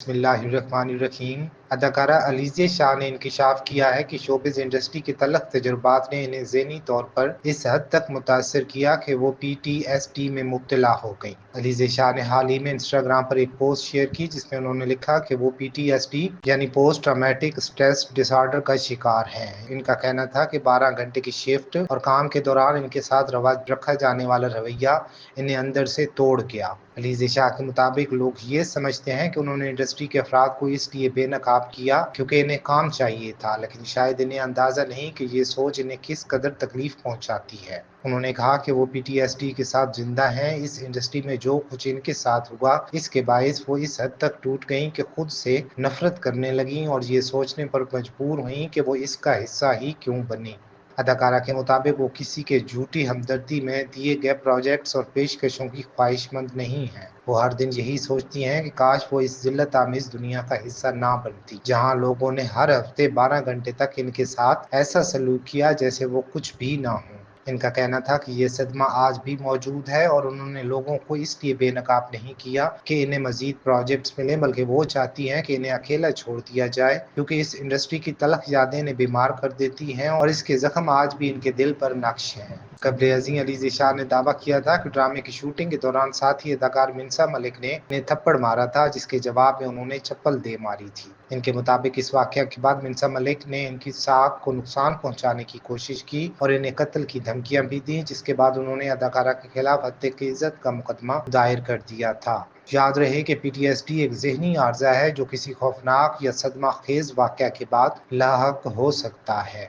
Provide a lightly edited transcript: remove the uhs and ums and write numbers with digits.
बिस्मिल्लाहिर्रहमानिर्रहीम। अदाकारा अलीज़ा शाह ने इंकशाफ किया है कि शोबिज़ इंडस्ट्री के तलख तजुर्बात ने इन्हें ज़हनी तौर पर इस हद तक मुतासर किया कि वो PTSD में मुब्तला हो गईं। अलीज़ा शाह ने हाल ही में इंस्टाग्राम पर एक पोस्ट शेयर की जिसमें उन्होंने लिखा कि वो PTSD यानी पोस्ट ट्रॉमेटिक स्ट्रेस डिसऑर्डर का शिकार हैं। इनका कहना था कि 12 घंटे की शिफ्ट और काम के दौरान इनके साथ रखा जाने वाला रवैया इन्हें अंदर से तोड़ गया। अलीज़ा शाह के मुताबिक लोग ये समझते हैं कि उन्होंने इंडस्ट्री के अफराद को इसलिए बेनकाब किया क्योंकि इन्हें काम चाहिए था, लेकिन शायद इन्हें अंदाज़ा नहीं कि ये सोच इन्हें किस कदर तकलीफ पहुंचाती है। उन्होंने कहा कि वो PTSD के साथ जिंदा हैं। इस इंडस्ट्री में जो कुछ इनके साथ हुआ इसके बायस वो इस हद तक टूट गईं कि खुद से नफरत करने लगीं और ये सोचने पर मजबूर हुईं कि वो इसका हिस्सा ही क्यों बनी। अदाकारा के मुताबिक वो किसी के झूठी हमदर्दी में दिए गए प्रोजेक्ट्स और पेशकशों की ख्वाहिशमंद नहीं हैं। वो हर दिन यही सोचती हैं कि काश वो इस जिल्लत आमीज दुनिया का हिस्सा ना बनती, जहां लोगों ने हर हफ्ते 12 घंटे तक इनके साथ ऐसा सलूक किया जैसे वो कुछ भी ना हो। इनका कहना था कि ये सदमा आज भी मौजूद है और उन्होंने लोगों को इसलिए बेनकाब नहीं किया कि इन्हें मजीद प्रोजेक्ट्स मिले, बल्कि वो चाहती हैं कि इन्हें अकेला छोड़ दिया जाए, क्योंकि इस इंडस्ट्री की तलख यादें इन्हें बीमार कर देती हैं और इसके जख्म आज भी इनके दिल पर नक्श हैं। कबल अज़ीं अलीज़ा शाह ने दावा किया था कि ड्रामे की शूटिंग के दौरान साथी अदाकार मिन्सा मलिक ने इन्हें थप्पड़ मारा था, जिसके जवाब में उन्होंने चप्पल दे मारी थी। इनके मुताबिक इस वाकया के बाद मिन्सा मलिक ने इनकी साख को नुकसान पहुंचाने की कोशिश की और इन्हें कत्ल की धमकियां भी दी, जिसके बाद उन्होंने अदाकारा के खिलाफ हत्या की इज्जत का मुकदमा दायर कर दिया था। याद रहे कि PTSD एक जहनी आर्जा है जो किसी खौफनाक या सदमा खेज वाकया के बाद लाहक हो सकता है।